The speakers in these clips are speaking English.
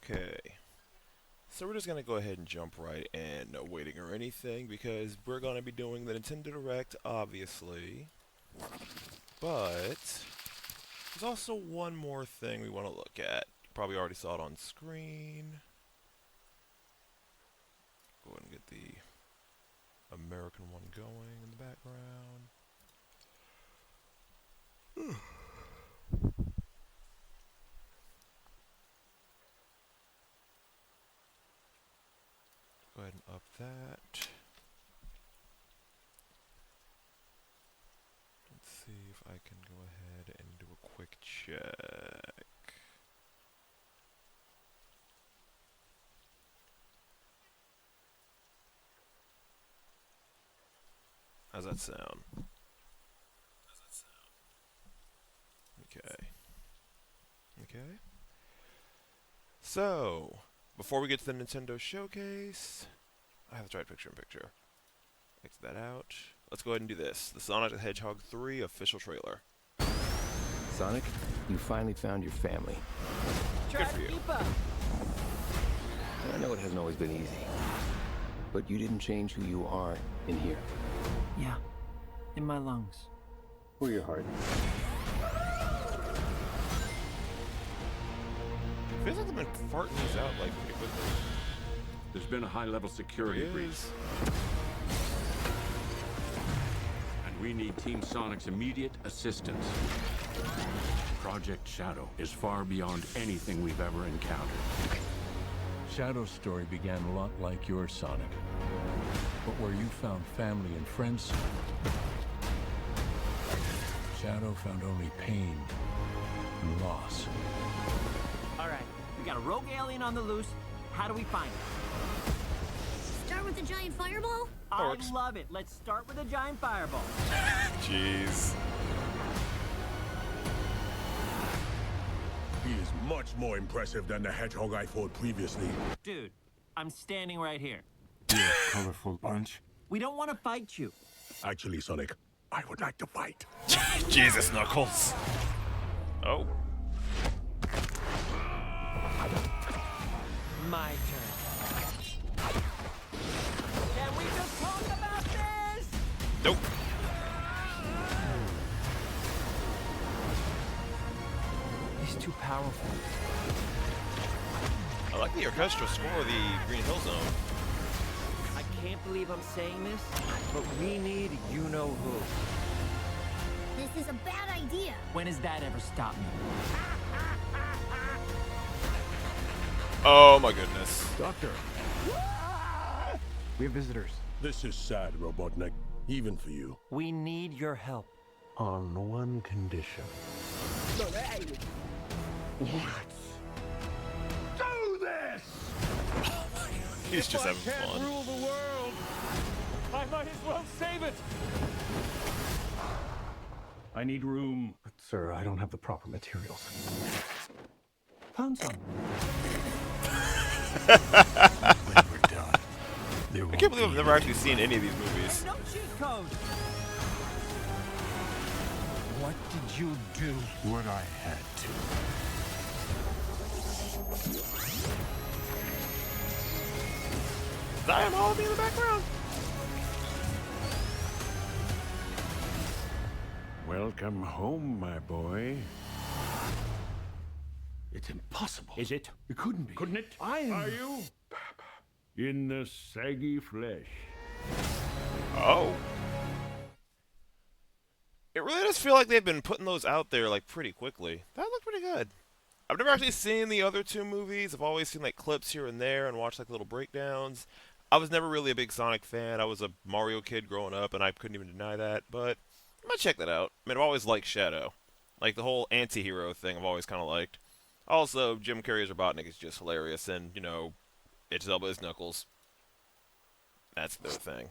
Okay. So we're just going to go ahead and jump right in, no waiting or anything, because we're going to be doing the Nintendo Direct, obviously. But there's also one more thing we want to look at. You probably already saw it on screen. Go ahead and get the American one going in the background. Go ahead and up that. Let's see if I can go ahead and do a quick check. How's that sound? Okay. Okay. So, before we get to the Nintendo Showcase, I have to try picture-in-picture. X that out. Let's go ahead and do this. The Sonic the Hedgehog 3 official trailer. Sonic, you finally found your family. Good for you. I know it hasn't always been easy, but you didn't change who you are in here. Yeah, in my lungs. Or your heart. Feels like they've been farting these out like pretty quickly. There's been a high-level security breach, and we need Team Sonic's immediate assistance. Project Shadow is far beyond anything we've ever encountered. Shadow's story began a lot like your Sonic, but where you found family and friends, Shadow found only pain and loss. All right, we got a rogue alien on the loose. How do we find it? Start with the giant fireball? I Works. love it. Let's start with a giant fireball. Jeez. He is much more impressive than the Hedgehog I fought previously. Dude, I'm standing right here. You colorful bunch. We don't want to fight you. Actually, Sonic, I would like to fight. Jesus, Knuckles. Oh. My turn. Can we just talk about this? Nope. He's too powerful. I like the orchestral score of the Green Hill Zone. I can't believe I'm saying this, but we need you-know-who. This is a bad idea. When has that ever stopped me? Oh my goodness. Doctor! We have visitors. This is sad, Robotnik. Even for you. We need your help. On one condition. Do this! He's just having fun. Rule the world. I might as well save it. I need room. But, sir, I don't have the proper materials. Found some. When we're done, there I can't believe I've never actually seen any of these movies. No cheat code. What did you do? what I had to. Zion Hall be in the background. Welcome home, my boy. It's impossible. Is it? It couldn't be. Couldn't it? Are you? In the saggy flesh. Oh. It really does feel like they've been putting those out there like pretty quickly. That looked pretty good. I've never actually seen the other two movies. I've always seen like clips here and there and watched like little breakdowns. I was never really a big Sonic fan. I was a Mario kid growing up and I couldn't even deny that, but I might check that out. I mean, I've always liked Shadow. Like the whole anti-hero thing I've always kind of liked. Also, Jim Carrey's Robotnik is just hilarious and, you know, it's Elbows Knuckles. That's their thing.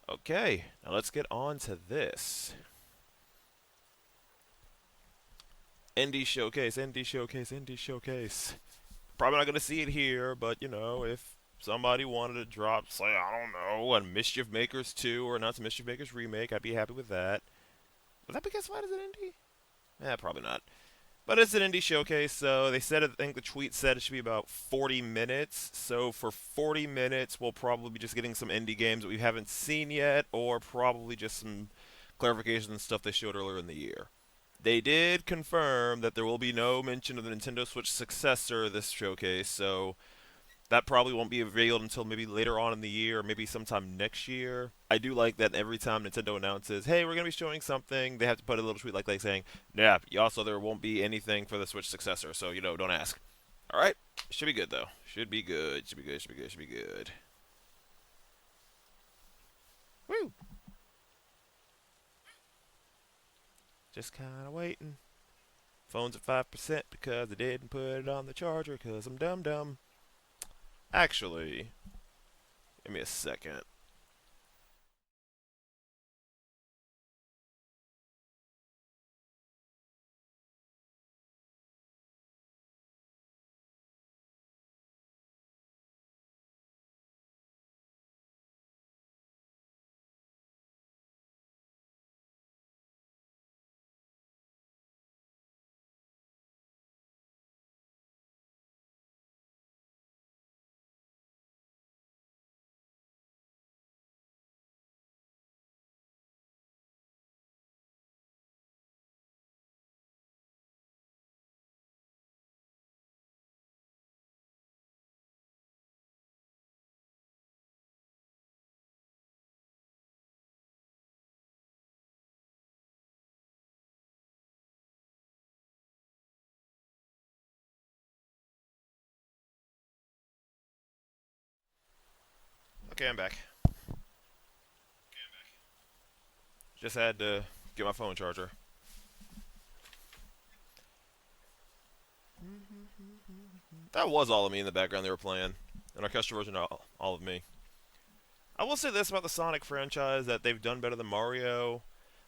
Okay, now let's get on to this. Indie Showcase, Indie Showcase, Indie Showcase. Probably not going to see it here, but, you know, if somebody wanted to drop, say, I don't know, a Mischief Makers 2 or not a Mischief Makers remake, I'd be happy with that. Would that be classified as an indie? Eh, probably not. But it's an indie showcase, so they said, I think the tweet said it should be about 40 minutes. So for 40 minutes, we'll probably be just getting some indie games that we haven't seen yet, or probably just some clarifications and stuff they showed earlier in the year. They did confirm that there will be no mention of the Nintendo Switch successor this showcase, so that probably won't be revealed until maybe later on in the year, or maybe sometime next year. I do like that every time Nintendo announces, "Hey, we're gonna be showing something," they have to put a little tweet like saying, "Yeah, also there won't be anything for the Switch successor, so don't ask." All right, should be good though. Should be good. Should be good. Should be good. Should be good. Woo! Just kind of waiting. Phone's at 5% because I didn't put it on the charger because I'm dumb dumb. Actually, give me a second. Okay, I'm back. Just had to get my phone charger. That was all of me in the background they were playing. An orchestral version of all of me. I will say this about the Sonic franchise, that they've done better than Mario.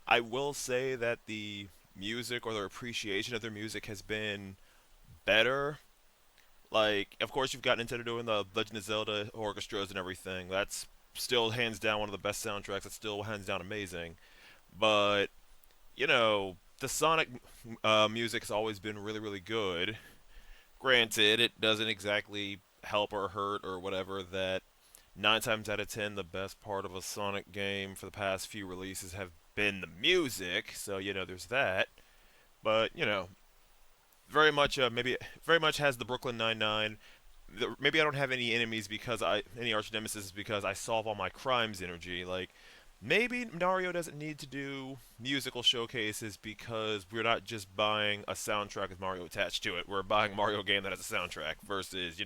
I will say that the music, or their appreciation of their music, has been better. Like, of course, you've got Nintendo doing the Legend of Zelda orchestras and everything. That's still hands down one of the best soundtracks. It's still hands down amazing. But the Sonic music has always been really, really good. Granted, it doesn't exactly help or hurt or whatever that 9 times out of 10, the best part of a Sonic game for the past few releases have been the music. So there's that. But very much maybe very much has the Brooklyn Nine Nine. Maybe I don't have any enemies because any arch nemesis because I solve all my crimes energy. Like, maybe Mario doesn't need to do musical showcases because we're not just buying a soundtrack with Mario attached to it. We're buying a Mario game that has a soundtrack versus,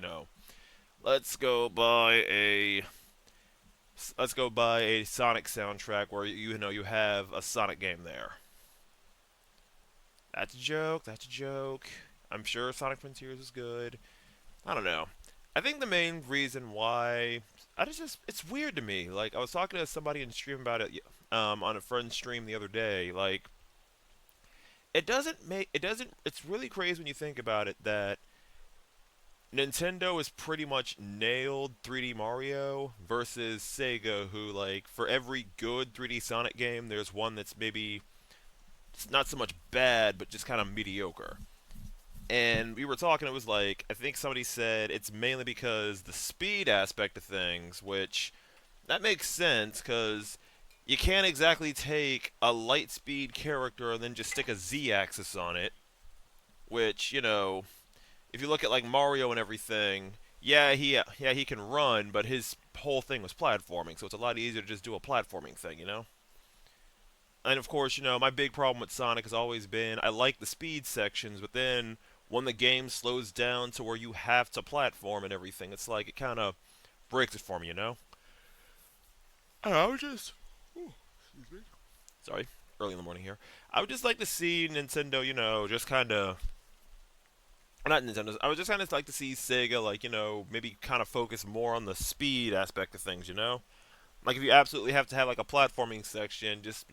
let's go buy a Sonic soundtrack where you have a Sonic game there. That's a joke. That's a joke. I'm sure Sonic Frontiers is good. I don't know. I think the main reason why it's weird to me. Like, I was talking to somebody in stream about it on a friend's stream the other day. Like, it's really crazy when you think about it that Nintendo has pretty much nailed 3D Mario versus Sega, who, like, for every good 3D Sonic game, there's one that's maybe it's not so much bad, but just kind of mediocre. And we were talking, it was like, I think somebody said it's mainly because the speed aspect of things, which that makes sense because you can't exactly take a light speed character and then just stick a Z axis on it, which, if you look at like Mario and everything, yeah, he can run, but his whole thing was platforming, so it's a lot easier to just do a platforming thing. And of course, my big problem with Sonic has always been I like the speed sections, but then when the game slows down to where you have to platform and everything, it's like it kind of breaks it for me. I would just, sorry, early in the morning here. I would just like to see Nintendo, just kind of, not Nintendo. I would just kind of like to see Sega, like, maybe kind of focus more on the speed aspect of things. Like, if you absolutely have to have like a platforming section, just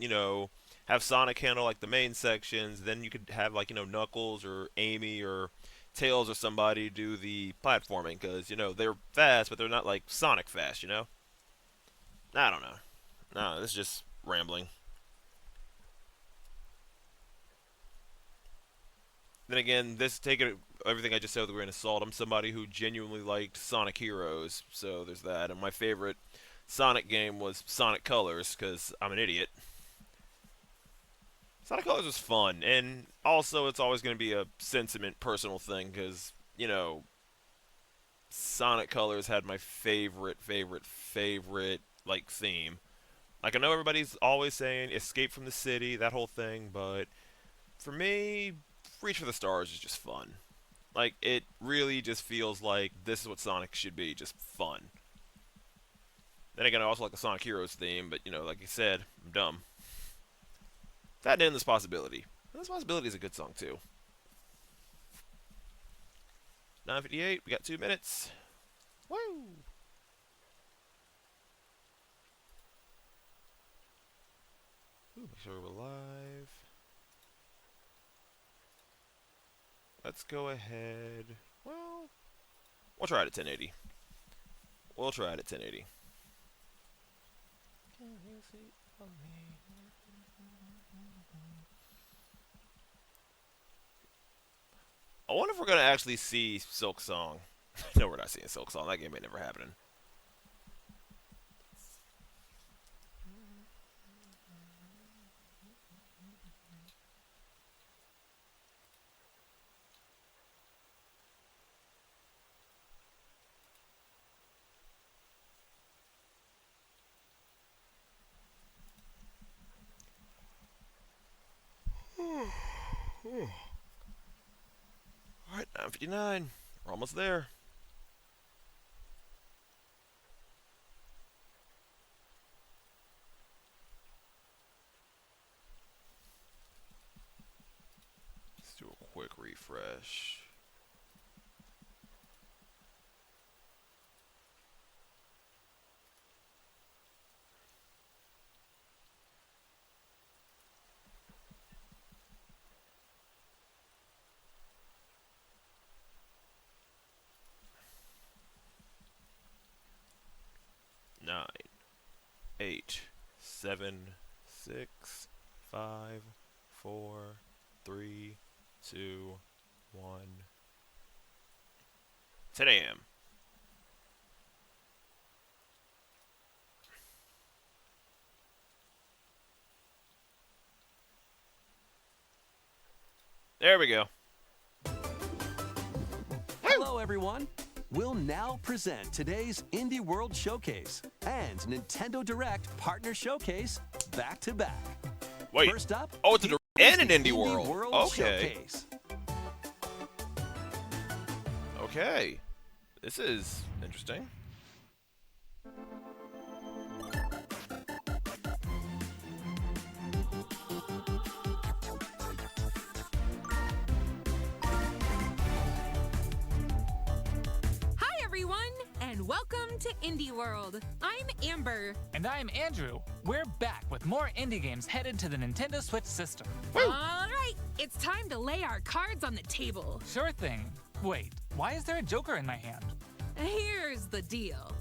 have Sonic handle like the main sections. Then you could have like Knuckles or Amy or Tails or somebody do the platforming because they're fast, but they're not like Sonic fast. I don't know. No, this is just rambling. Then again, this take it everything I just said with a grain of salt. I'm somebody who genuinely liked Sonic Heroes, so there's that. And my favorite Sonic game was Sonic Colors because I'm an idiot. Sonic Colors was fun, and also it's always going to be a sentiment, personal thing because Sonic Colors had my favorite like theme. Like I know everybody's always saying Escape from the City, that whole thing, but for me, Reach for the Stars is just fun. Like it really just feels like this is what Sonic should be, just fun. Then again, I also like the Sonic Heroes theme, but like you said, I'm dumb. That and this possibility. And this possibility is a good song too. 9:58. We got 2 minutes. Woo! Ooh, make sure we're live. Let's go ahead. Well, we'll try it at 1080. We'll try it at 1080. I wonder if we're gonna actually see Silk Song. No, we're not seeing Silk Song. That game ain't never happening. Alright, 9:59. We're almost there. Let's do a quick refresh. Nine, 8, 7, 6, 5, 4, 3, 2, 1. 10 a.m. There we go. Hello, everyone. We'll now present today's Indie World Showcase and Nintendo Direct Partner Showcase back to back. Wait. First up, Oh, it's a here's and an the Indie World. Okay. Showcase. Okay. This is interesting. Hi, everyone, and welcome to Indie World. I'm Amber. And I'm Andrew. We're back with more indie games headed to the Nintendo Switch system. All right, it's time to lay our cards on the table. Sure thing. Wait, why is there a Joker in my hand? Here's the deal.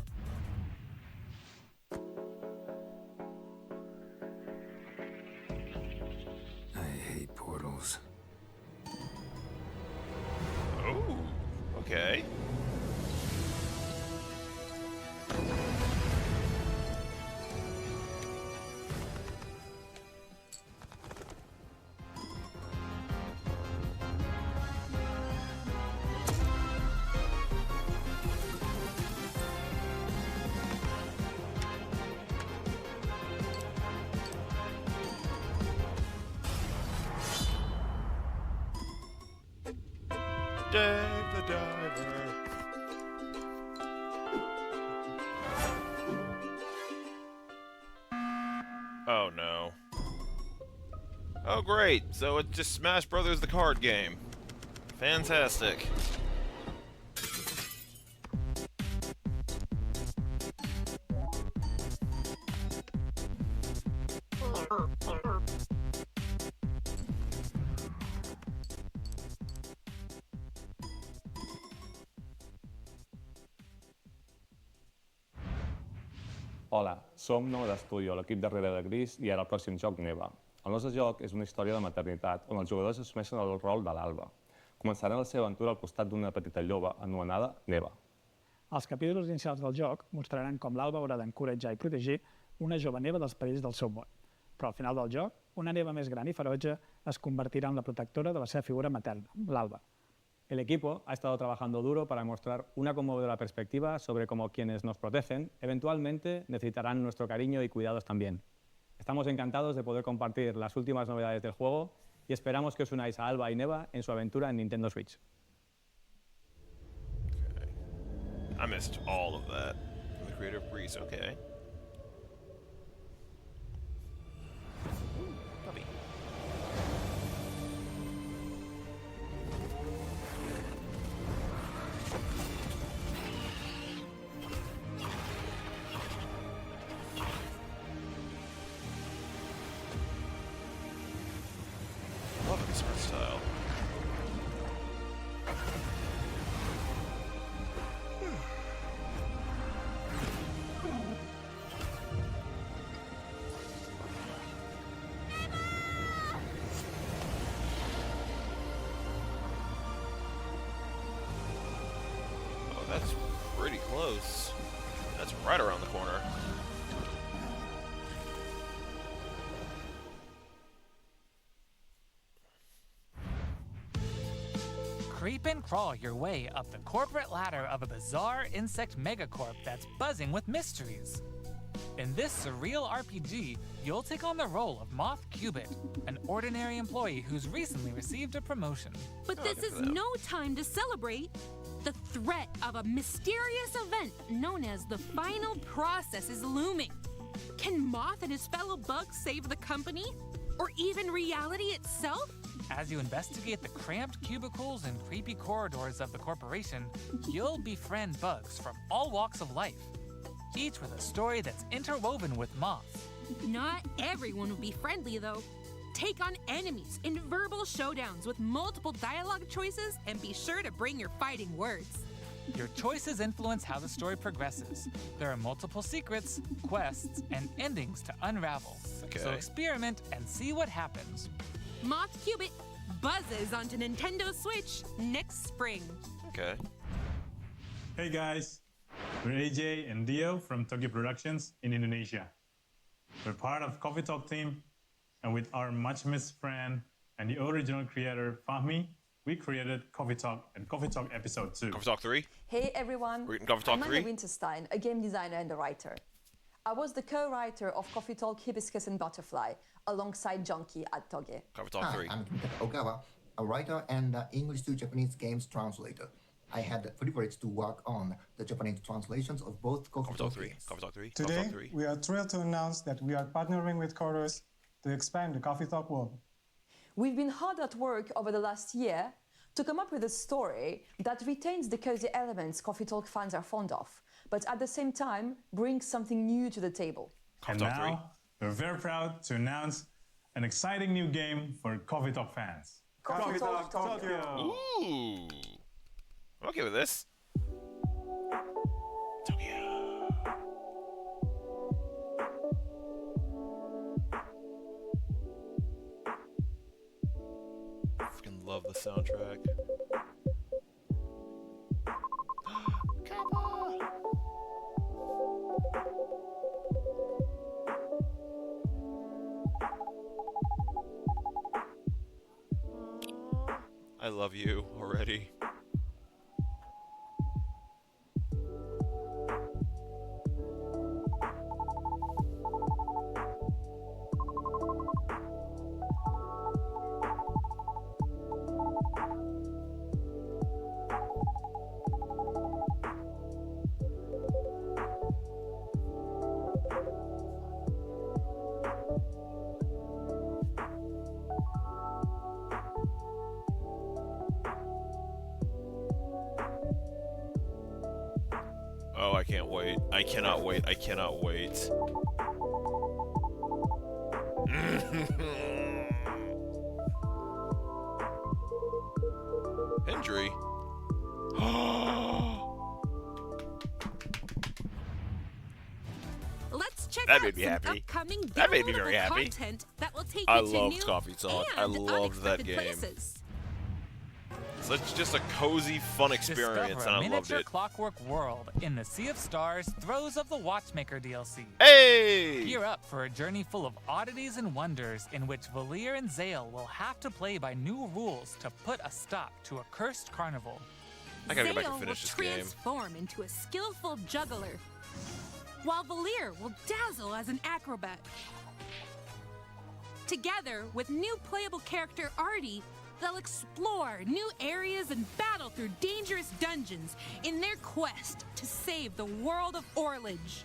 I hate portals. Oh, okay. Dave the Diver. Oh no. Oh great, so it's just Smash Brothers the card game. Fantastic. Hola, som Nou d'Estudio, l'equip darrere de Gris i ara el pròxim joc Neva. El nostre joc és una història de maternitat on els jugadors assumeixen el rol de l'Alba. començaran la seva aventura al costat d'una petita lloba anomenada Neva. Els capítols inicials del joc mostraran com l'Alba haurà d'encoratjar i protegir una jove neva dels perills del seu món. Però al final del joc, una neva més gran i ferotge es convertirà en la protectora de la seva figura materna, l'Alba. El equipo ha estado trabajando duro para mostrar una conmovedora perspectiva sobre cómo quienes nos protegen eventualmente necesitarán nuestro cariño y cuidados también. Estamos encantados de poder compartir las últimas novedades del juego y esperamos que os unáis a Alba y Neva en su aventura en Nintendo Switch. I missed all of that. From the creator of Breeze, okay. Puppy. Love this art style. That's pretty close. That's right around the corner. Creep and crawl your way up the corporate ladder of a bizarre insect megacorp that's buzzing with mysteries. In this surreal RPG, you'll take on the role of Moth Cubit, an ordinary employee who's recently received a promotion. But this is no time to celebrate. The threat of a mysterious event known as the final process is looming. Can Moth and his fellow bugs save the company? Or even reality itself? As you investigate the cramped cubicles and creepy corridors of the corporation, you'll befriend bugs from all walks of life, each with a story that's interwoven with Moth. Not everyone will be friendly, though. Take on enemies in verbal showdowns with multiple dialogue choices, and be sure to bring your fighting words. Your choices influence how the story progresses. There are multiple secrets, quests, and endings to unravel. Okay. So experiment and see what happens. Moth Cubit buzzes onto Nintendo Switch next spring. Okay. Hey guys, we're AJ and Dio from Tokyo Productions in Indonesia. We're part of Coffee Talk team, and with our much missed friend and the original creator Fahmi, we created Coffee Talk and Coffee Talk Episode 2. Coffee Talk 3? Hey everyone, We're eating Coffee Talk I'm 3? Amanda Winterstein, a game designer and a writer. I was the co-writer of Coffee Talk Hibiscus and Butterfly alongside Junkie at Toge. Coffee Talk 3. I'm Kentaro Ogawa, a writer and English to Japanese games translator. I had the privilege to work on the Japanese translations of both Coffee Talk games. Coffee Talk 3. Today, Coffee Talk 3. we are thrilled to announce that we are partnering with Chorus to expand the Coffee Talk world. We've been hard at work over the last year to come up with a story that retains the cozy elements Coffee Talk fans are fond of, but at the same time brings something new to the table. And now, we're very proud to announce an exciting new game for Coffee Talk fans. Coffee Talk Tokyo! Ooh. I'm okay with this. Tokyo. Freaking love the soundtrack. Kappa! I love you already. Oh, I can't wait. I cannot wait. I cannot wait. Injury? Let's check That out made me some happy. upcoming That made me very downloadable happy. content that will take I you to loved new Coffee Talk. I and loved that unexpected game. places. Such just a cozy, fun experience, Discover and a I loved miniature it. clockwork world in the Sea of Stars Throes of the Watchmaker DLC. Hey! Gear up for a journey full of oddities and wonders in which Valir and Zale will have to play by new rules to put a stop to a cursed carnival. I gotta go back Zale and finish this will game. transform into a skillful juggler, while Valir will dazzle as an acrobat. Together with new playable character Artie, they'll explore new areas and battle through dangerous dungeons in their quest to save the world of Orlage.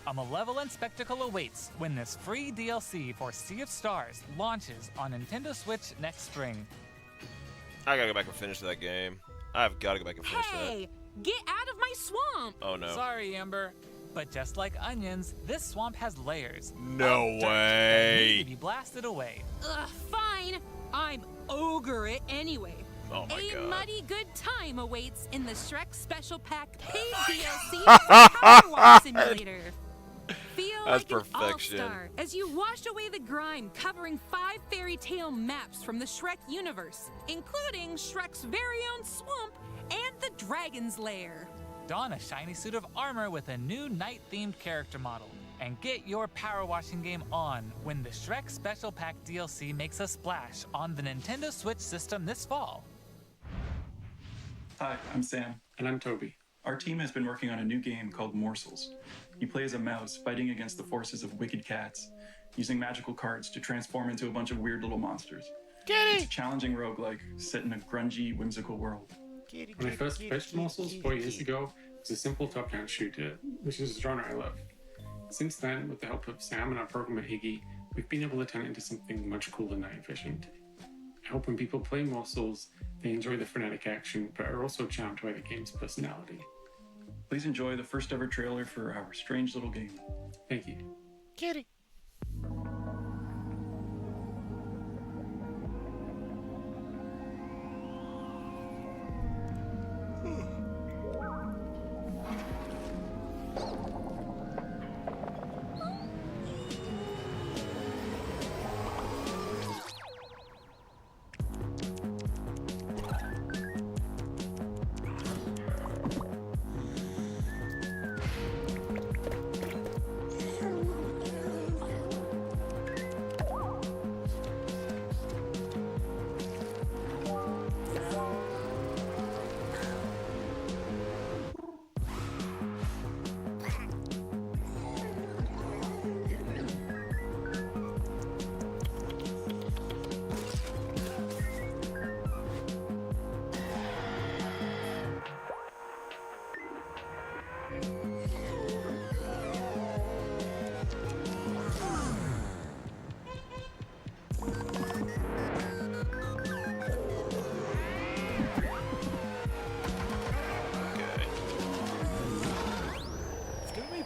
A malevolent spectacle awaits when this free DLC for Sea of Stars launches on Nintendo Switch next spring. I gotta go back and finish that game. I've gotta go back and finish Hey, get out of my swamp! that. Oh no. Sorry, Amber. But just like onions, this swamp has layers. No of dirt that way. need to be blasted away. Ugh, fine. I'm ogre it anyway. Oh my A god. muddy good time awaits in the Shrek Special Pack paid DLC for Power Wash Simulator. Feel That's like perfection. an all-star as you wash away the grime, covering 5 fairy tale maps from the Shrek universe, including Shrek's very own swamp and the Dragon's Lair. Don a shiny suit of armor with a new night-themed character model. And get your power washing game on when the Shrek Special Pack DLC makes a splash on the Nintendo Switch system this fall. Hi, I'm Sam. And I'm Toby. Our team has been working on a new game called Morsels. You play as a mouse fighting against the forces of wicked cats, using magical cards to transform into a bunch of weird little monsters. It's a challenging roguelike set in a grungy, whimsical world. When I first pitched Morsels 4 years ago, it was a simple top-down shooter, which is a genre I love. Since then, with the help of Sam and our programmer Iggy, we've been able to turn it into something much cooler and night efficient. I hope when people play Morsels, they enjoy the frenetic action, but are also charmed by the game's personality. Please enjoy the first ever trailer for our strange little game. Thank you. Kitty.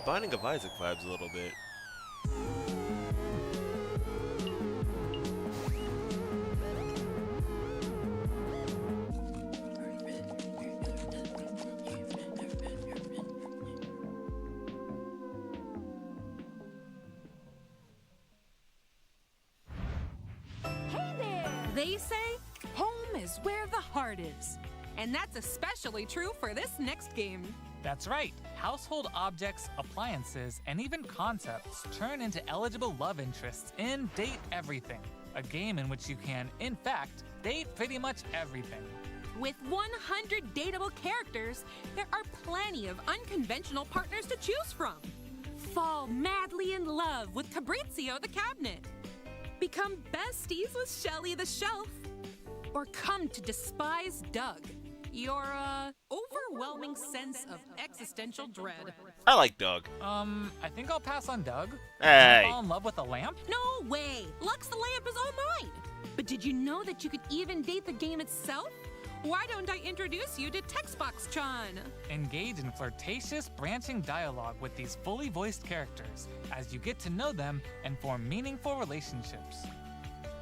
Binding of Isaac vibes a little bit. Hey there! They say home is where the heart is. And that's especially true for this next game. That's right. Household objects, appliances, and even concepts turn into eligible love interests in Date Everything, a game in which you can, in fact, date pretty much everything. With 100 dateable characters, there are plenty of unconventional partners to choose from. Fall madly in love with Fabrizio the Cabinet. Become besties with Shelly the Shelf. Or come to despise Doug, your, overwhelming sense of existential dread. I like Doug. I think I'll pass on Doug. Hey. Fall in love with a lamp? No way! Lux the Lamp is all mine! But did you know that you could even date the game itself? Why don't I introduce you to Textbox-chan? Engage in flirtatious, branching dialogue with these fully voiced characters as you get to know them and form meaningful relationships.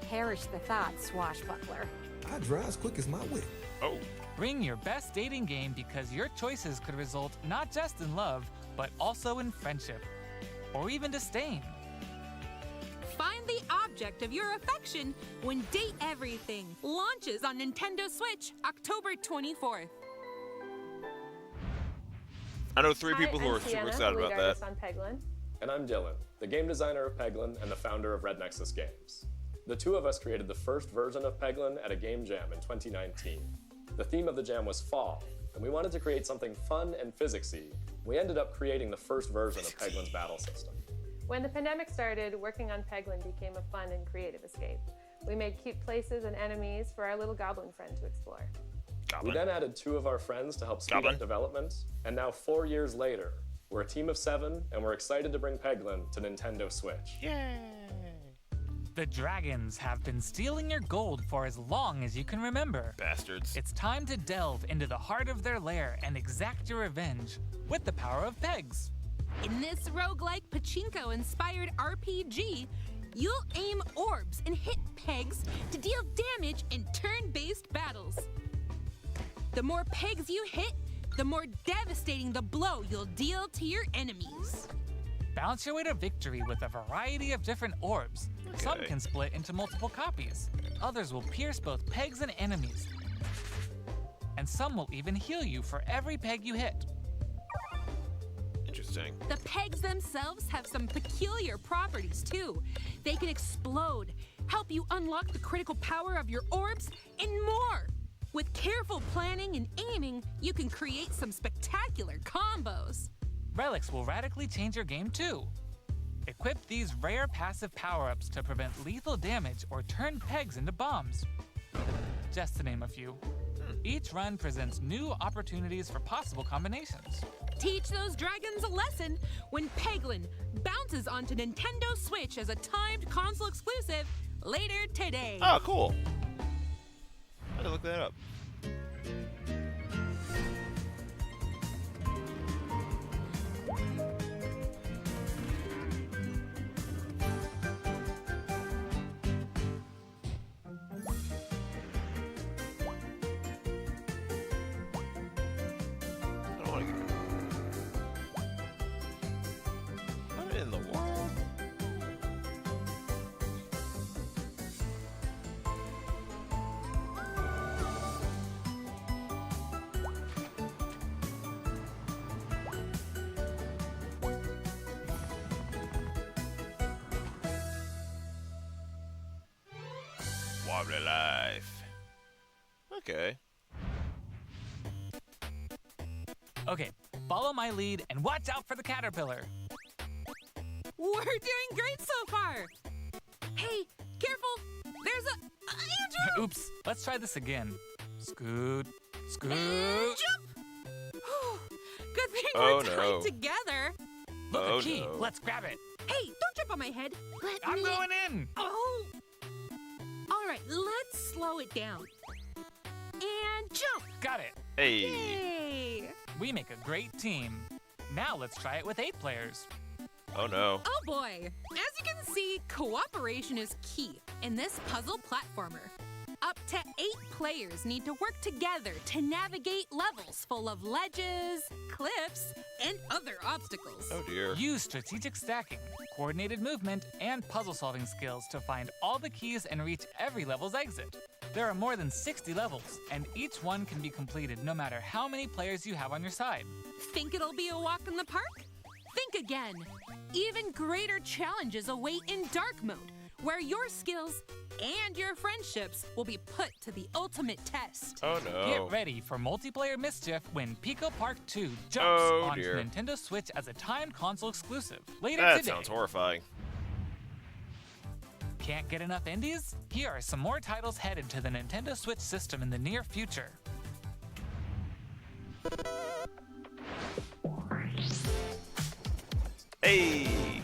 Perish the thought, swashbuckler. I drive as quick as my whip. Oh. Bring your best dating game because your choices could result not just in love, but also in friendship. Or even disdain. find the object of your affection when Date Everything launches on Nintendo Switch October 24th. I know 3 people who are super excited about that. On Peglin. And I'm Dylan, the game designer of Peglin and the founder of Red Nexus Games. The two of us created the first version of Peglin at a game jam in 2019. The theme of the jam was fall, and we wanted to create something fun and physicsy. We ended up creating the first version of Peglin's battle system. When the pandemic started, working on Peglin became a fun and creative escape. We made cute places and enemies for our little goblin friend to explore. We then added 2 of our friends to help speed up development, and now 4 years later, we're a team of 7, and we're excited to bring Peglin to Nintendo Switch. Yay! The dragons have been stealing your gold for as long as you can remember. Bastards. It's time to delve into the heart of their lair and exact your revenge with the power of pegs. In this roguelike pachinko-inspired RPG, you'll aim orbs and hit pegs to deal damage in turn-based battles. The more pegs you hit, the more devastating the blow you'll deal to your enemies. Bounce your way to victory with a variety of different orbs. Some can split into multiple copies. Others will pierce both pegs and enemies. And some will even heal you for every peg you hit. Interesting. The pegs themselves have some peculiar properties too. They can explode, help you unlock the critical power of your orbs, and more. With careful planning and aiming, you can create some spectacular combos. Relics will radically change your game too. Equip these rare passive power-ups to prevent lethal damage or turn pegs into bombs. Just to name a few. Each run presents new opportunities for possible combinations. Teach those dragons a lesson when Peglin bounces onto Nintendo Switch as a timed console exclusive later today. Oh, cool. I had to look that up. Wobbly life. Okay. Okay, follow my lead and watch out for the caterpillar. We're doing great so far. Hey, careful. There's a... Andrew! Oops, let's try this again. Scoot, scoot. And jump! Good thing Oh, we're no. tied together. Look, Oh, a key. no. Let's grab it. Hey, don't jump on my head. I'm going in. Oh! All right, let's slow it down. And jump! Got it. Hey. Yay! We make a great team. Now let's try it with 8 players. Oh no. Oh boy! As you can see, cooperation is key in this puzzle platformer. Up to 8 players need to work together to navigate levels full of ledges, cliffs, and other obstacles. Oh dear. Use strategic stacking, coordinated movement, and puzzle-solving skills to find all the keys and reach every level's exit. There are more than 60 levels, and each one can be completed no matter how many players you have on your side. Think it'll be a walk in the park? Think again. Even greater challenges await in dark mode, where your skills and your friendships will be put to the ultimate test. Oh no. Get ready for multiplayer mischief when Pico Park 2 jumps Oh, onto dear. Nintendo Switch as a timed console exclusive later That today. sounds horrifying. Can't get enough indies? Here are some more titles headed to the Nintendo Switch system in the near future. Hey.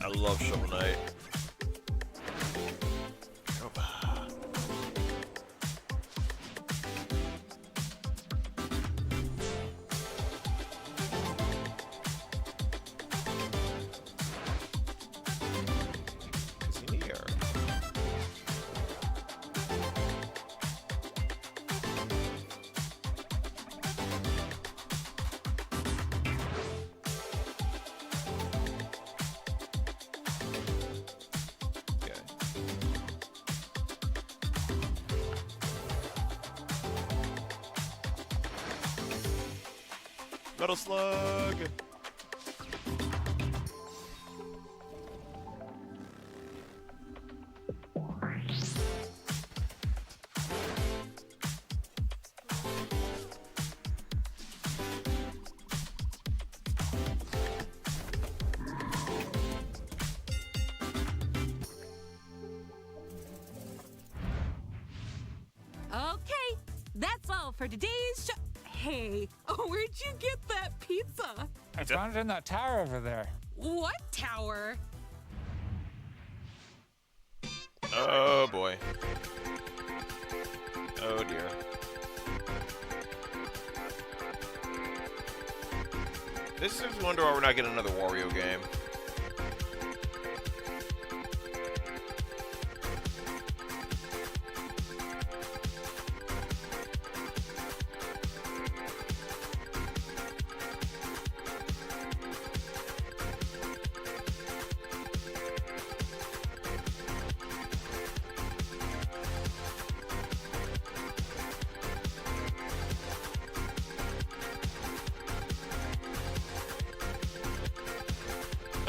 I love Shovel Knight. Is he here? Metal Slug! Okay, that's all for today's show. Hey, where'd you get that pizza? I found it in that tower over there. What tower? Oh boy. Oh dear. This is a wonder why we're not getting another Wario game.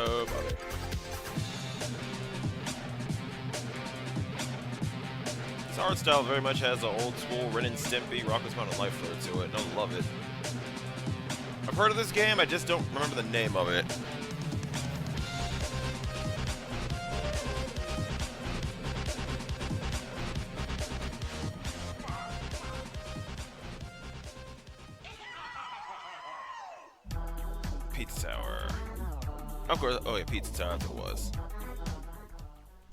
Oh, bother. This art style very much has an old school Ren and Stimpy Rocko's Modern Life flair to it, and I love it. I've heard of this game, I just don't remember the name of it. Pizza Tower. Of course, oh yeah, Pizza Tower, that's what it was.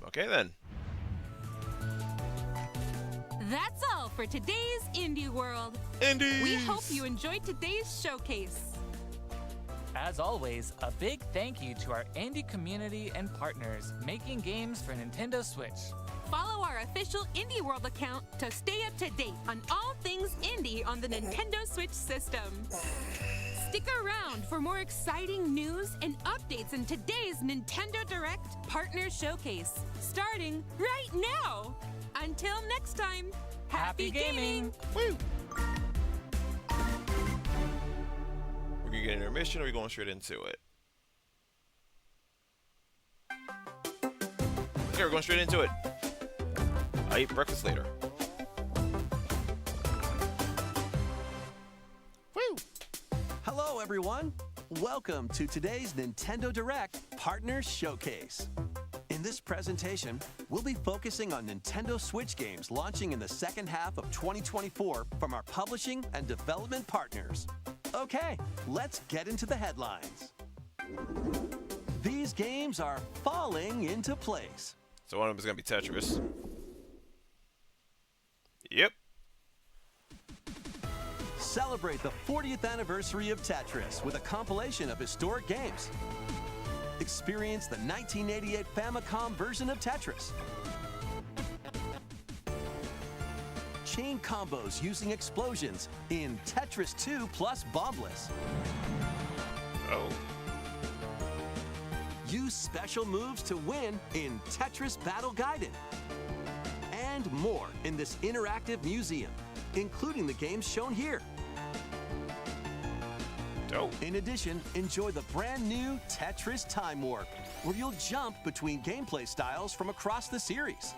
Okay then. That's all for today's Indie World. Indies! We hope you enjoyed today's showcase. As always, a big thank you to our indie community and partners making games for Nintendo Switch. Follow our official Indie World account to stay up to date on all things indie on the Nintendo Switch system. Stick around for more exciting news and updates in today's Nintendo Direct Partner Showcase, starting right now. Until next time, happy gaming! Woo! We're gonna get an intermission, or are we going straight into it? Okay, we're going straight into it. I eat breakfast later. Woo! Hello, everyone. Welcome to today's Nintendo Direct Partner Showcase. In this presentation, we'll be focusing on Nintendo Switch games launching in the second half of 2024 from our publishing and development partners. Okay, let's get into the headlines. These games are falling into place. So one of them is going to be Tetris. Yep. Celebrate the 40th anniversary of Tetris with a compilation of historic games. Experience the 1988 Famicom version of Tetris. Chain combos using explosions in Tetris 2 plus Bombless. Oh. Use special moves to win in Tetris Battle Gaiden. And more in this interactive museum, including the games shown here. Dope. In addition, enjoy the brand new Tetris Time Warp, where you'll jump between gameplay styles from across the series.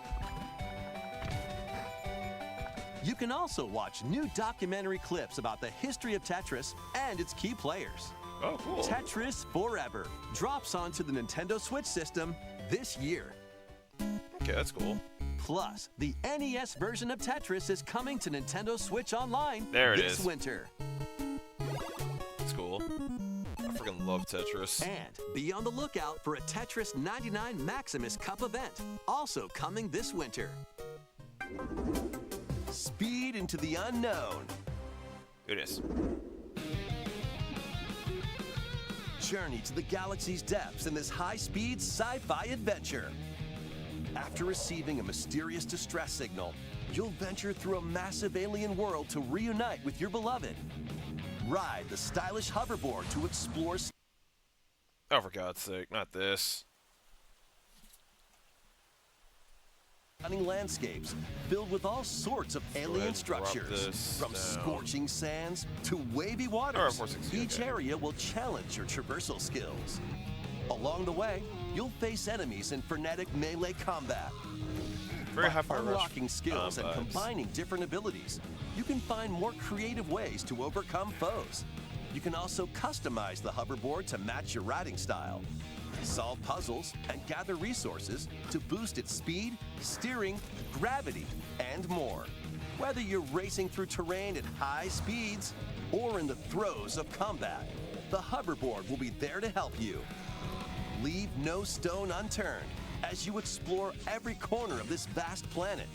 You can also watch new documentary clips about the history of Tetris and its key players. Oh, cool. Tetris Forever drops onto the Nintendo Switch system this year. Okay, that's cool. Plus, the NES version of Tetris is coming to Nintendo Switch Online this winter. That's cool. I freaking love Tetris. And be on the lookout for a Tetris 99 Maximus Cup event, also coming this winter. Speed into the unknown. Goodness. Journey to the galaxy's depths in this high-speed sci-fi adventure. After receiving a mysterious distress signal, you'll venture through a massive alien world to reunite with your beloved. Ride the stylish hoverboard to explore. Oh, for God's sake, not this. stunning landscapes filled with all sorts of alien structures. From scorching sands to wavy waters, each area will challenge your traversal skills. Along the way, you'll face enemies in frenetic melee combat. Very By high-fire unlocking skills and vibes. combining different abilities, you can find more creative ways to overcome foes. You can also customize the hoverboard to match your riding style, solve puzzles, and gather resources to boost its speed, steering, gravity, and more. Whether you're racing through terrain at high speeds or in the throes of combat, the hoverboard will be there to help you. Leave no stone unturned as you explore every corner of this vast planet.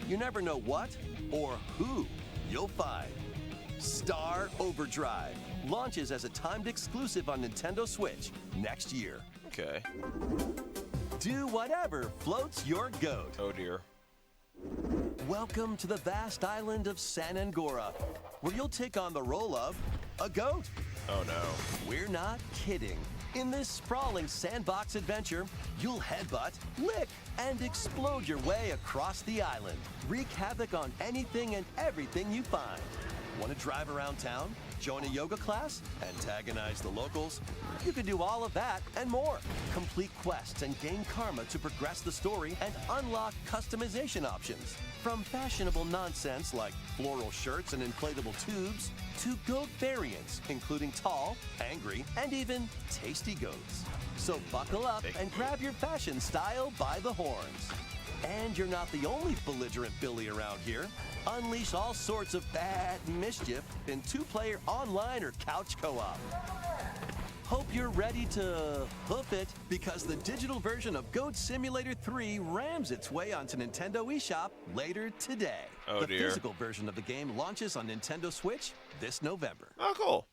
You never know what or who you'll find. Star Overdrive launches as a timed exclusive on Nintendo Switch next year. Okay. Do whatever floats your goat. Oh dear. Welcome to the vast island of San Angora, where you'll take on the role of a goat. Oh no. We're not kidding. In this sprawling sandbox adventure, you'll headbutt, lick, and explode your way across the island. Wreak havoc on anything and everything you find. Want to drive around town? Join a yoga class? Antagonize the locals? You can do all of that and more. Complete quests and gain karma to progress the story and unlock customization options. From fashionable nonsense like floral shirts and inflatable tubes, to goat variants, including tall, angry, and even tasty goats. So buckle up and grab your fashion style by the horns. And you're not the only belligerent Billy around here. Unleash all sorts of bad mischief in two-player online or couch co-op. Hope you're ready to hoof it, because the digital version of Goat Simulator 3 rams its way onto Nintendo eShop later today. Oh, the dear. physical version of the game launches on Nintendo Switch this November. Oh, cool.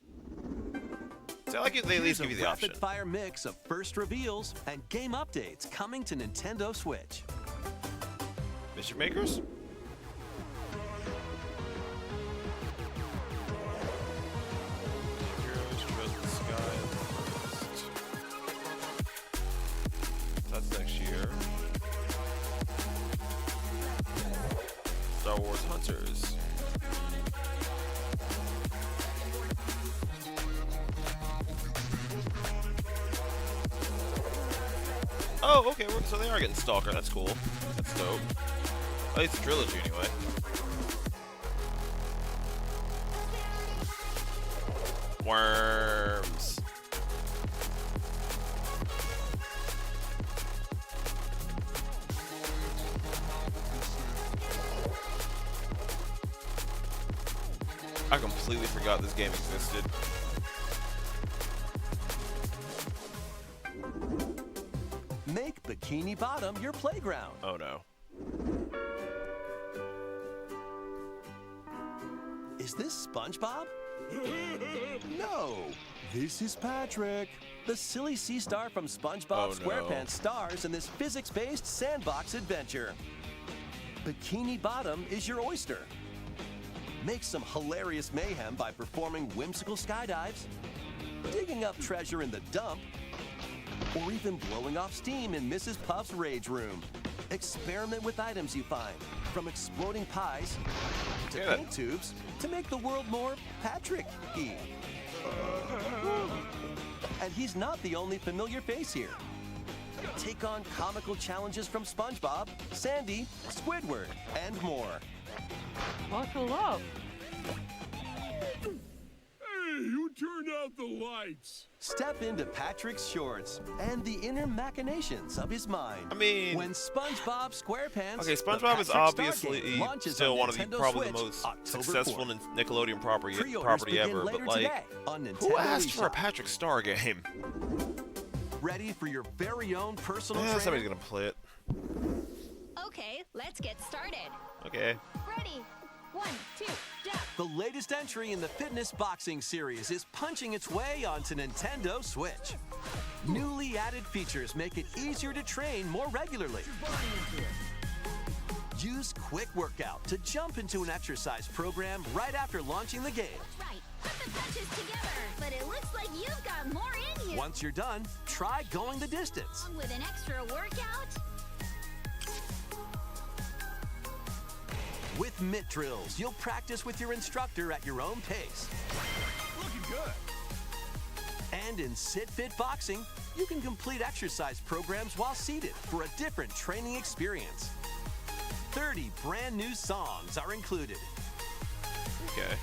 So I like it. They at least Here's give a you the option. rapid-fire mix of first reveals and game updates coming to Nintendo Switch. Mischief Makers? Heroes, Trails of the Sky, and Forest. That's next year. Star Wars Hunters. Oh, okay, so they are getting Stalker. That's cool. That's dope. At least a trilogy, anyway. Worms. I completely forgot this game existed. Make Bikini Bottom your playground. Oh no. Is this SpongeBob? No, this is Patrick. The silly sea star from SpongeBob SquarePants stars in this physics-based sandbox adventure. Bikini Bottom is your oyster. Make some hilarious mayhem by performing whimsical skydives, digging up treasure in the dump, or even blowing off steam in Mrs. Puff's rage room. Experiment with items you find, from exploding pies to paint tubes, to make the world more Patrick-y. And he's not the only familiar face here. Take on comical challenges from SpongeBob, Sandy, Squidward, and more. Buckle up. Hey, who turned out the lights? Step into Patrick's shorts and the inner machinations of his mind. I mean, when SpongeBob SquarePants. Okay, SpongeBob is obviously still one of the probably the most successful Nickelodeon property ever, but like, who asked for a Patrick Star game? Ready for your very own personal Yeah, trainer? somebody's gonna play it. Okay, let's get started. Okay. Ready? 1, 2, jump. The latest entry in the fitness boxing series is punching its way onto Nintendo Switch. Newly added features make it easier to train more regularly. Use Quick Workout to jump into an exercise program right after launching the game. Right, put the punches together. But it looks like you've got more in you. Once you're done, try going the distance. Along with an extra workout. With mitt drills, you'll practice with your instructor at your own pace. Looking good. And in sit-fit boxing, you can complete exercise programs while seated for a different training experience. 30 brand new songs are included. Okay.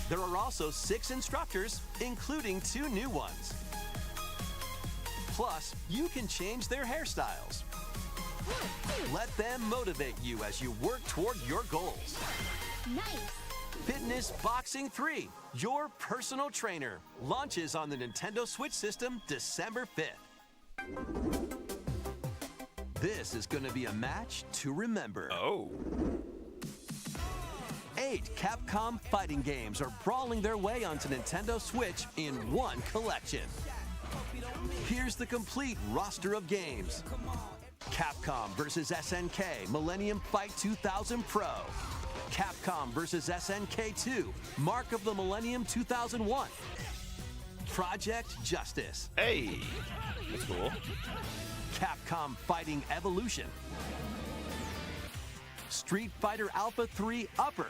There are also 6 instructors, including 2 new ones. Plus, you can change their hairstyles. Let them motivate you as you work toward your goals. Nice. Fitness Boxing 3, your personal trainer, launches on the Nintendo Switch system December 5th. This is going to be a match to remember. Oh. 8 Capcom fighting games are brawling their way onto Nintendo Switch in one collection. Here's the complete roster of games. Capcom vs. SNK Millennium Fight 2000 Pro. Capcom vs. SNK 2 Mark of the Millennium 2001. Project Justice. Hey, that's cool. Capcom Fighting Evolution. Street Fighter Alpha 3 Upper.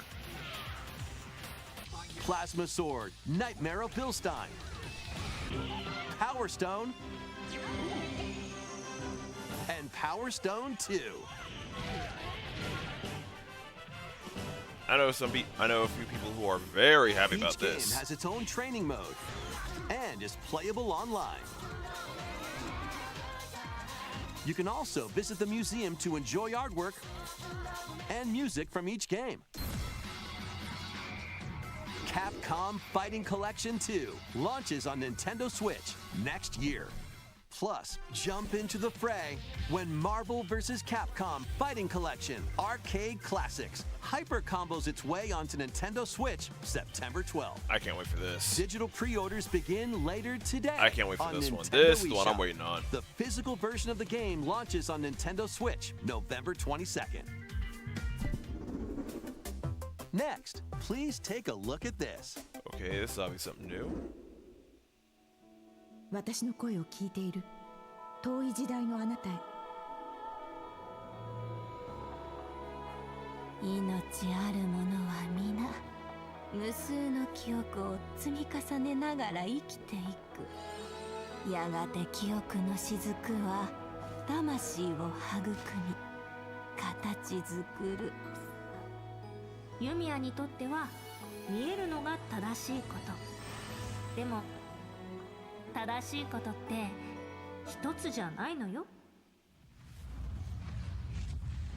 Plasma Sword Nightmare of Bilstein. Power Stone. And Power Stone 2. I know a few people who are very happy about Each game this. has its own training mode and is playable online. You can also visit the museum to enjoy artwork and music from each game. Capcom Fighting Collection 2 launches on Nintendo Switch next year. Plus, jump into the fray when Marvel vs. Capcom Fighting Collection Arcade Classics hyper combos its way onto Nintendo Switch September 12th. I can't wait for this. Digital pre-orders begin later today. I can't wait for on this one. Nintendo This is the one I'm eShop. waiting on. The physical version of the game launches on Nintendo Switch November 22nd. Next, please take a look at this. Okay, this is obviously something new. 私の声を聞いている遠い時代のあなたへ命ある者は皆無数の記憶を積み重ねながら生きていくやがて記憶の雫は魂を育み形作るユミヤにとっては見えるのが正しいことでも正しいことって一つじゃないのよ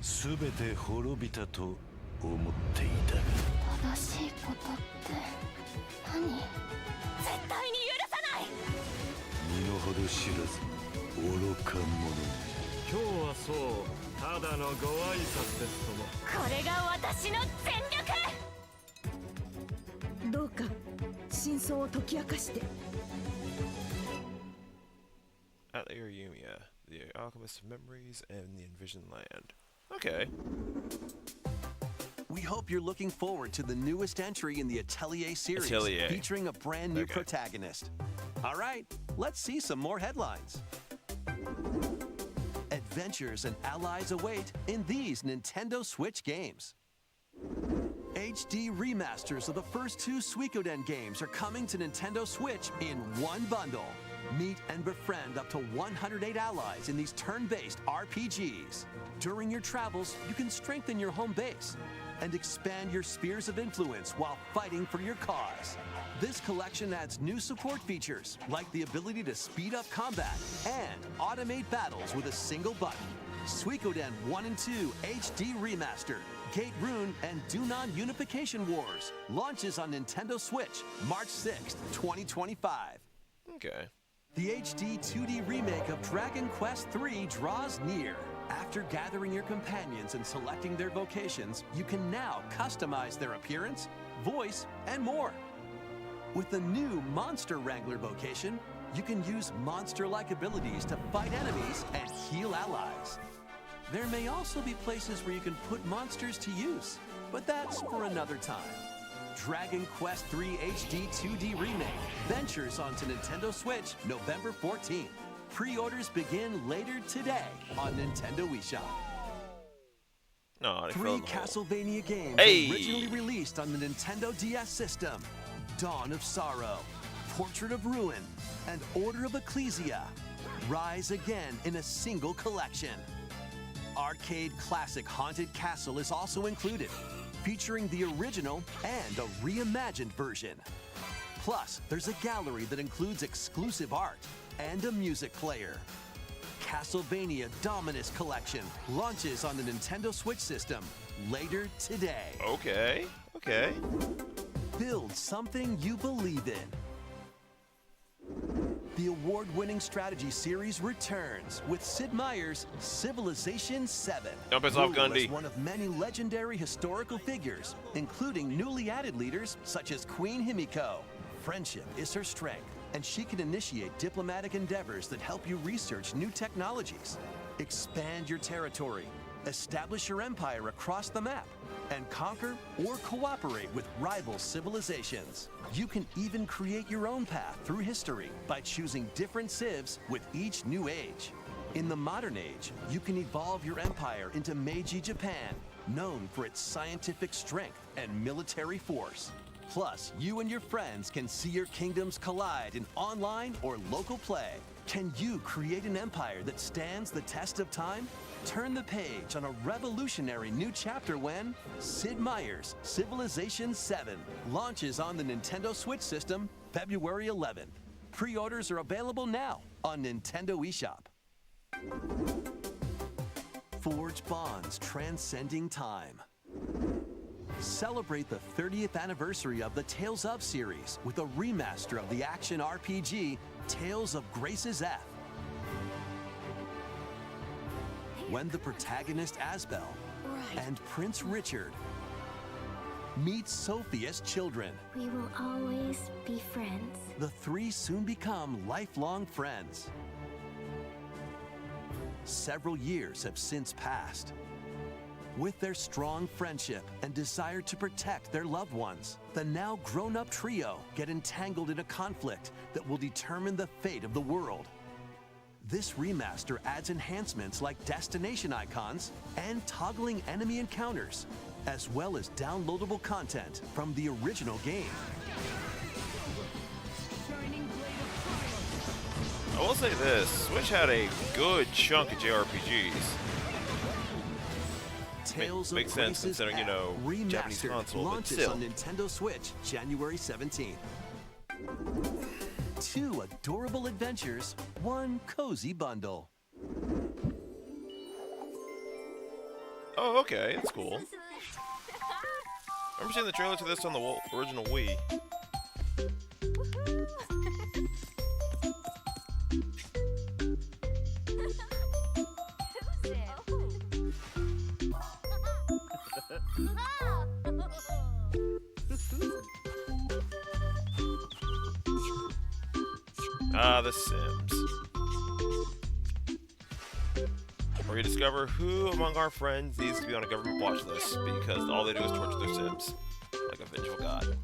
すべて滅びたと思っていた正しいことって何？絶対に許さない身の程知らず愚か者今日はそうただのご挨拶ですともこれが私の全力どうか真相を解き明かして At the Yumiya, the Alchemist of Memories and the Envisioned Land. Okay. We hope you're looking forward to the newest entry in the Atelier series, Atelier. featuring a brand new Okay. protagonist. All right, let's see some more headlines. Adventures and allies await in these Nintendo Switch games. HD remasters of the first 2 Suikoden games are coming to Nintendo Switch in one bundle. Meet and befriend up to 108 allies in these turn-based RPGs. During your travels, you can strengthen your home base and expand your spheres of influence while fighting for your cause. This collection adds new support features, like the ability to speed up combat and automate battles with a single button. Suikoden 1 and 2 HD Remaster, Gate Rune, and Dunan Unification Wars launches on Nintendo Switch March 6th, 2025. Okay. The HD 2D remake of Dragon Quest III draws near. After gathering your companions and selecting their vocations, you can now customize their appearance, voice, and more. With the new Monster Wrangler vocation, you can use monster-like abilities to fight enemies and heal allies. There may also be places where you can put monsters to use, but that's for another time. Dragon Quest III HD 2D Remake ventures onto Nintendo Switch November 14th. Pre-orders begin later today on Nintendo eShop. No, they fell 3 in the hole. Castlevania games Hey! originally released on the Nintendo DS system: Dawn of Sorrow, Portrait of Ruin, and Order of Ecclesia rise again in a single collection. Arcade classic Haunted Castle is also included, featuring the original and a reimagined version. Plus, there's a gallery that includes exclusive art and a music player. Castlevania Dominus Collection launches on the Nintendo Switch system later today. Okay. Build something you believe in. The award-winning strategy series returns with Sid Meier's Civilization VII. Don't piss off, Ruled as Gundy. one of many legendary historical figures, including newly added leaders such as Queen Himiko. Friendship is her strength, and she can initiate diplomatic endeavors that help you research new technologies, expand your territory, establish your empire across the map, and conquer or cooperate with rival civilizations. You can even create your own path through history by choosing different civs with each new age. In the modern age, you can evolve your empire into Meiji Japan, known for its scientific strength and military force. Plus, you and your friends can see your kingdoms collide in online or local play. Can you create an empire that stands the test of time? Turn the page on a revolutionary new chapter when Sid Meier's Civilization VII launches on the Nintendo Switch system February 11th. Pre-orders are available now on Nintendo eShop. Forge bonds transcending time. Celebrate the 30th anniversary of the Tales of series with a remaster of the action RPG Tales of Grace's F. When the protagonist Asbel and Prince Richard meet Sophia's children, We will always be friends. the 3 soon become lifelong friends. Several years have since passed. With their strong friendship and desire to protect their loved ones, the now grown-up trio get entangled in a conflict that will determine the fate of the world. This remaster adds enhancements like destination icons and toggling enemy encounters, as well as downloadable content from the original game. I will say this, Switch had a good chunk of JRPGs. Tales Makes of sense Grace's considering, you know, F Japanese Remastered console, but launches still. on Nintendo Switch January 17th. 2 adorable adventures, 1 cozy bundle. Oh, okay, that's cool. I remember seeing the trailer to this on the original Wii. Ah, The Sims. Where you discover who among our friends needs to be on a government watch list because all they do is torture their Sims. Like a vengeful god.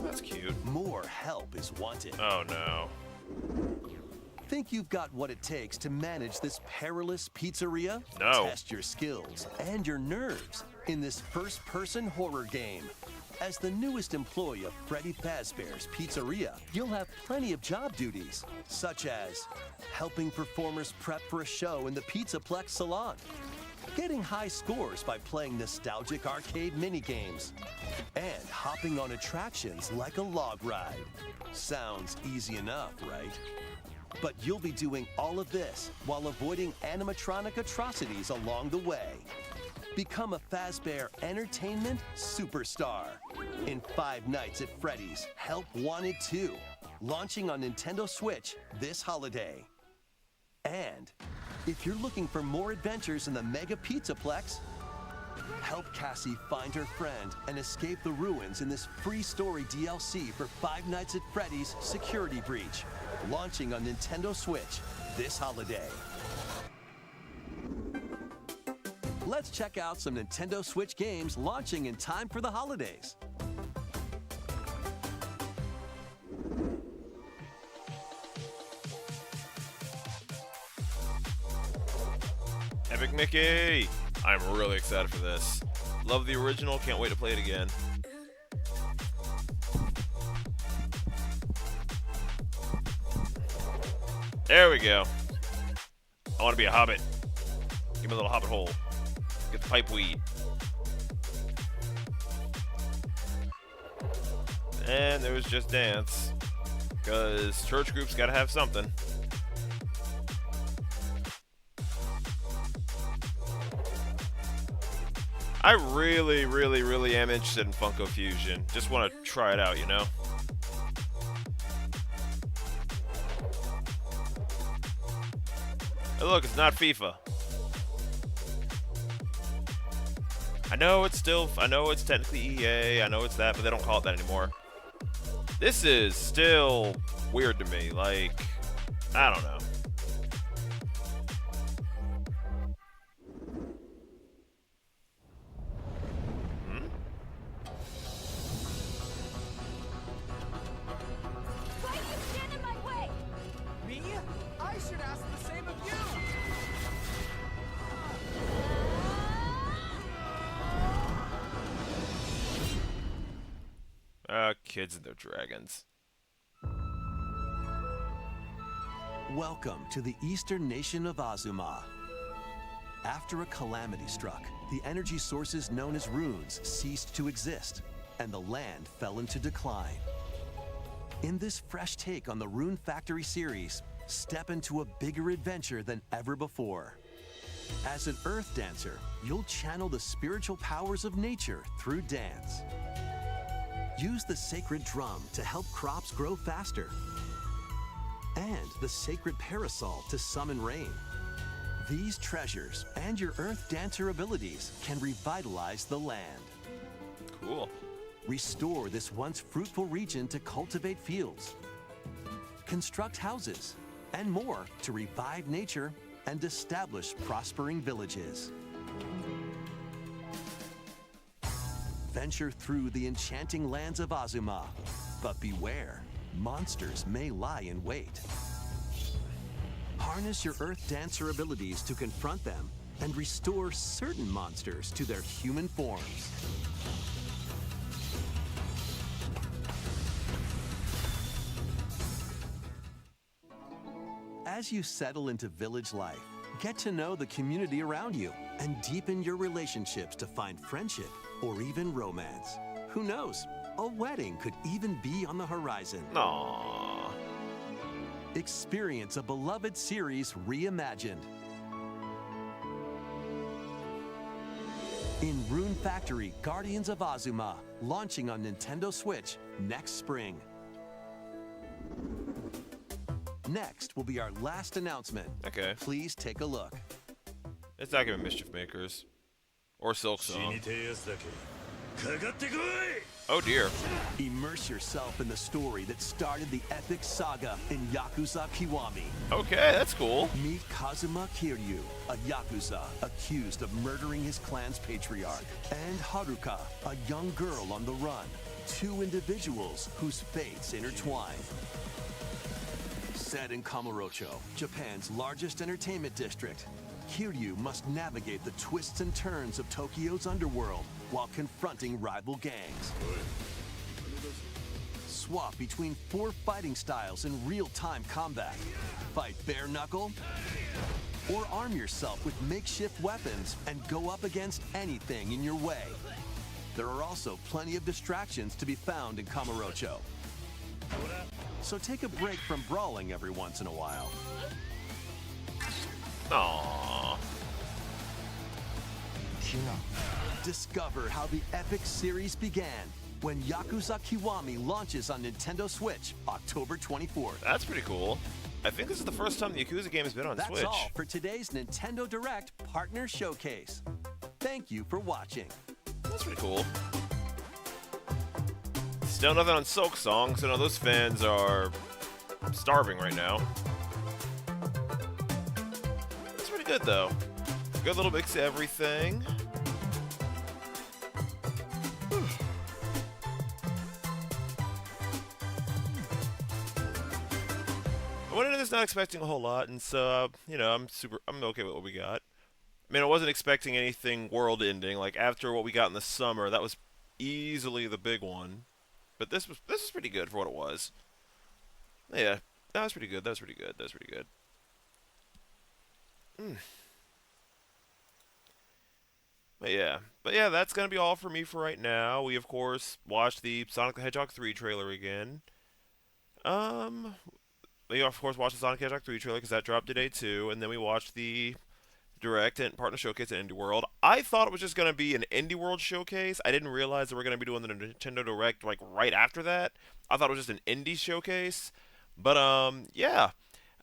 That's cute. More help is wanted. Oh no. Think you've got what it takes to manage this perilous pizzeria? No. Test your skills and your nerves in this first-person horror game. As the newest employee of Freddy Fazbear's Pizzeria, you'll have plenty of job duties, such as helping performers prep for a show in the Pizzaplex salon, getting high scores by playing nostalgic arcade minigames, and hopping on attractions like a log ride. Sounds easy enough, right? But you'll be doing all of this while avoiding animatronic atrocities along the way. Become a Fazbear Entertainment superstar in 5 Nights at Freddy's Help Wanted 2, launching on Nintendo Switch this holiday. And if you're looking for more adventures in the Mega Pizzaplex, help Cassie find her friend and escape the ruins in this free story DLC for 5 Nights at Freddy's Security Breach. launching on Nintendo Switch this holiday. Let's check out some Nintendo Switch games launching in time for the holidays. Epic Mickey! I'm really excited for this. Love the original, can't wait to play it again. There we go. I want to be a hobbit. Give me a little hobbit hole. Get the pipe weed. And there was Just Dance. Because church groups gotta have something. I really, really, really am interested in Funko Fusion. Just want to try it out, you know? Hey, look, it's not FIFA. I know it's technically EA, I know it's that, but they don't call it that anymore. This is still weird to me, like, I don't know. Why do you stand in my way? Me? I should ask the same of you! Kids and their dragons. Welcome to the eastern nation of Azuma. After a calamity struck, the energy sources known as runes ceased to exist, and the land fell into decline. In this fresh take on the Rune Factory series, step into a bigger adventure than ever before. As an earth dancer, you'll channel the spiritual powers of nature through dance. Use the sacred drum to help crops grow faster, and the sacred parasol to summon rain. These treasures and your earth dancer abilities can revitalize the land. Cool. Restore this once fruitful region to cultivate fields, construct houses, and more to revive nature and establish prospering villages. Venture through the enchanting lands of Azuma, but beware, monsters may lie in wait. Harness your earth dancer abilities to confront them and restore certain monsters to their human forms. As you settle into village life, get to know the community around you and deepen your relationships to find friendship or even romance. Who knows? A wedding could even be on the horizon. Aww. Experience a beloved series reimagined. In Rune Factory Guardians of Azuma, launching on Nintendo Switch next spring. Next will be our last announcement. Okay. Please take a look. It's not gonna be Mischief Makers. Or Silk Song. Oh dear. Immerse yourself in the story that started the epic saga in Yakuza Kiwami. Okay, that's cool. Meet Kazuma Kiryu, a Yakuza accused of murdering his clan's patriarch, and Haruka, a young girl on the run. Two individuals whose fates intertwine. Set in Kamurocho, Japan's largest entertainment district, Kiryu must navigate the twists and turns of Tokyo's underworld while confronting rival gangs. Swap between 4 fighting styles in real-time combat. Fight bare knuckle, or arm yourself with makeshift weapons and go up against anything in your way. There are also plenty of distractions to be found in Kamurocho. So take a break from brawling every once in a while. Aww. Discover how the epic series began when Yakuza Kiwami launches on Nintendo Switch October 24th. That's pretty cool. I think this is the first time the Yakuza game has been on Switch. That's all for today's Nintendo Direct Partner Showcase. Thank you for watching. That's pretty cool. Still nothing on Silk Song, so no, those fans are I'm starving right now. That's pretty good, though. Good little mix of everything. I went into this not expecting a whole lot, and so, you know, I'm okay with what we got. I mean, I wasn't expecting anything world-ending. Like, after what we got in the summer, that was easily the big one. But this was pretty good for what it was. Yeah, that was pretty good. That was pretty good. That was pretty good. But yeah, that's gonna be all for me for right now. We of course watched the Sonic the Hedgehog 3 trailer again. Um, we of course watched the Sonic the Hedgehog 3 trailer because that dropped today too, and then we watched the Direct and Partner Showcase at Indie World. I thought it was just gonna be an Indie World showcase. I didn't realize that we're gonna be doing the Nintendo Direct like right after that. I thought it was just an indie showcase. But yeah.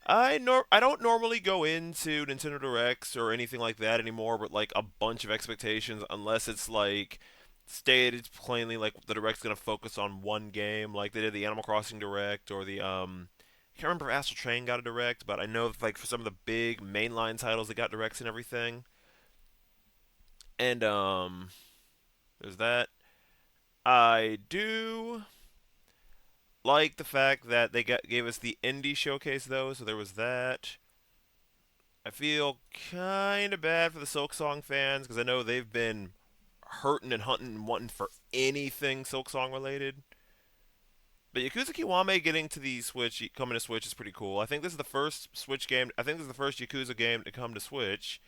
I don't normally go into Nintendo Directs or anything like that anymore with like a bunch of expectations unless it's like stated plainly like the Direct's gonna focus on one game, like they did the Animal Crossing Direct or the I can't remember if Astral Train got a Direct, but I know that, like for some of the big mainline titles they got Directs and everything. And there's that. I do like the fact that they gave us the indie showcase though, so there was that. I feel kind of bad for the Silk Song fans because I know they've been hurting and hunting and wanting for anything Silk Song related. But Yakuza Kiwame getting to the Switch, coming to Switch is pretty cool. I think this is the first Switch game. I think this is the first Yakuza game to come to Switch.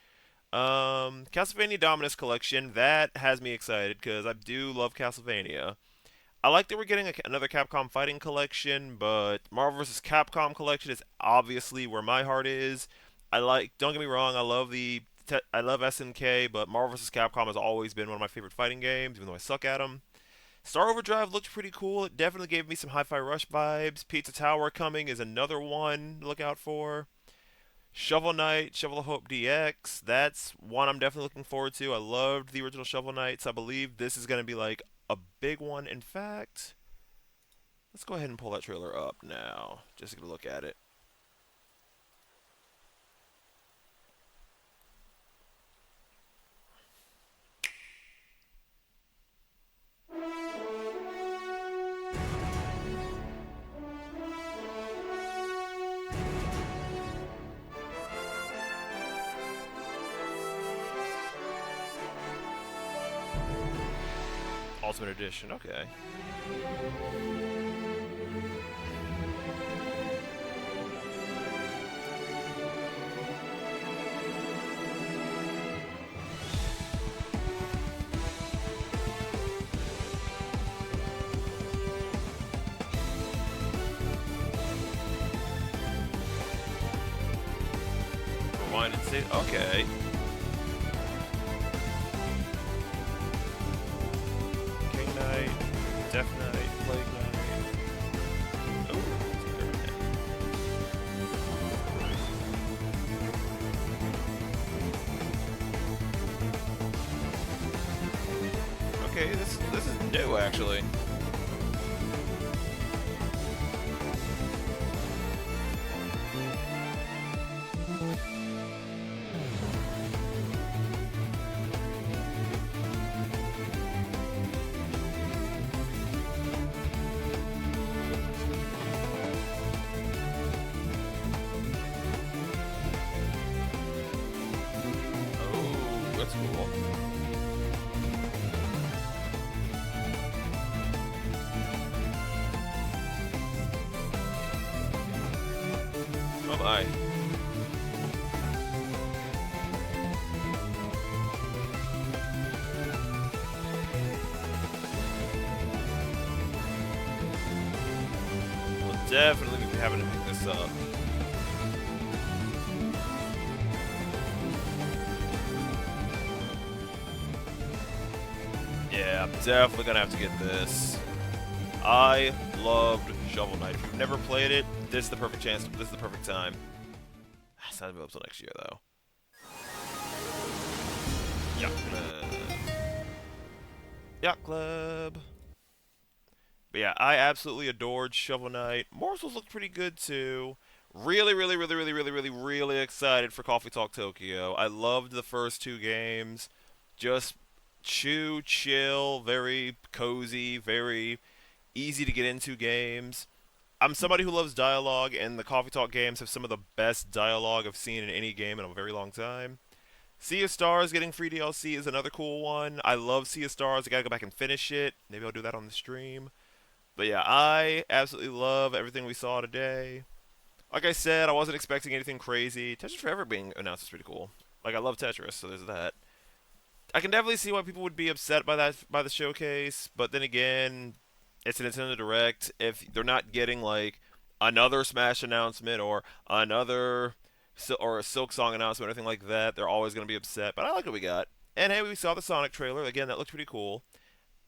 Castlevania Dominus Collection, that has me excited because I do love Castlevania. I like that we're getting another Capcom Fighting Collection, but Marvel vs. Capcom Collection is obviously where my heart is. Don't get me wrong, I love SNK, but Marvel vs. Capcom has always been one of my favorite fighting games, even though I suck at them. Star Overdrive looked pretty cool. It definitely gave me some Hi-Fi Rush vibes. Pizza Tower coming is another one to look out for. Shovel Knight, Shovel of Hope DX, that's one I'm definitely looking forward to. I loved the original Shovel Knights. I believe this is going to be like a big one. In fact, let's go ahead and pull that trailer up now, just to get a look at it. Ultimate Edition, okay. Rewind and save, okay. Death Knight, Plague Knight. Ooh, okay, this is new actually. That's cool. Oh my. We'll definitely be having to pick this up. Yeah, I'm definitely gonna have to get this. I loved Shovel Knight. If you've never played it, this is the perfect chance. This is the perfect time. It's not available until next year, though. Yacht Club. Yacht Club. But yeah, I absolutely adored Shovel Knight. Morsels looked pretty good too. Really, really, really, really, really, really, really excited for Coffee Talk Tokyo. I loved the first two games. Just chill, very cozy, very easy to get into games. I'm somebody who loves dialogue, and the Coffee Talk games have some of the best dialogue I've seen in any game in a very long time. Sea of Stars getting free DLC is another cool one. I love Sea of Stars. I gotta go back and finish it. Maybe I'll do that on the stream. But yeah, I absolutely love everything we saw today. Like I said, I wasn't expecting anything crazy. Tetris Forever being announced is pretty cool. Like, I love Tetris, so there's that. I can definitely see why people would be upset by the showcase, but then again, it's a Nintendo Direct. If they're not getting like another Smash announcement or another or a Silk Song announcement or anything like that, they're always going to be upset. But I like what we got. And hey, we saw the Sonic trailer again. That looked pretty cool.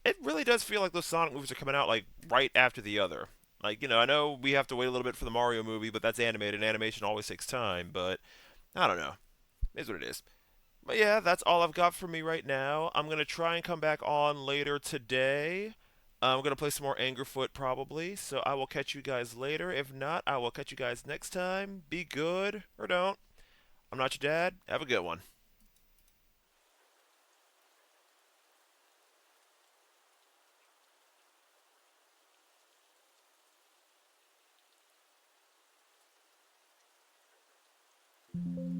It really does feel like those Sonic movies are coming out like right after the other. Like, I know we have to wait a little bit for the Mario movie, but that's animated, and animation always takes time. But I don't know. It is what it is. But yeah, that's all I've got for me right now. I'm going to try and come back on later today. I'm going to play some more Angerfoot probably, so I will catch you guys later. If not, I will catch you guys next time. Be good, or don't. I'm not your dad. Have a good one. Thank you.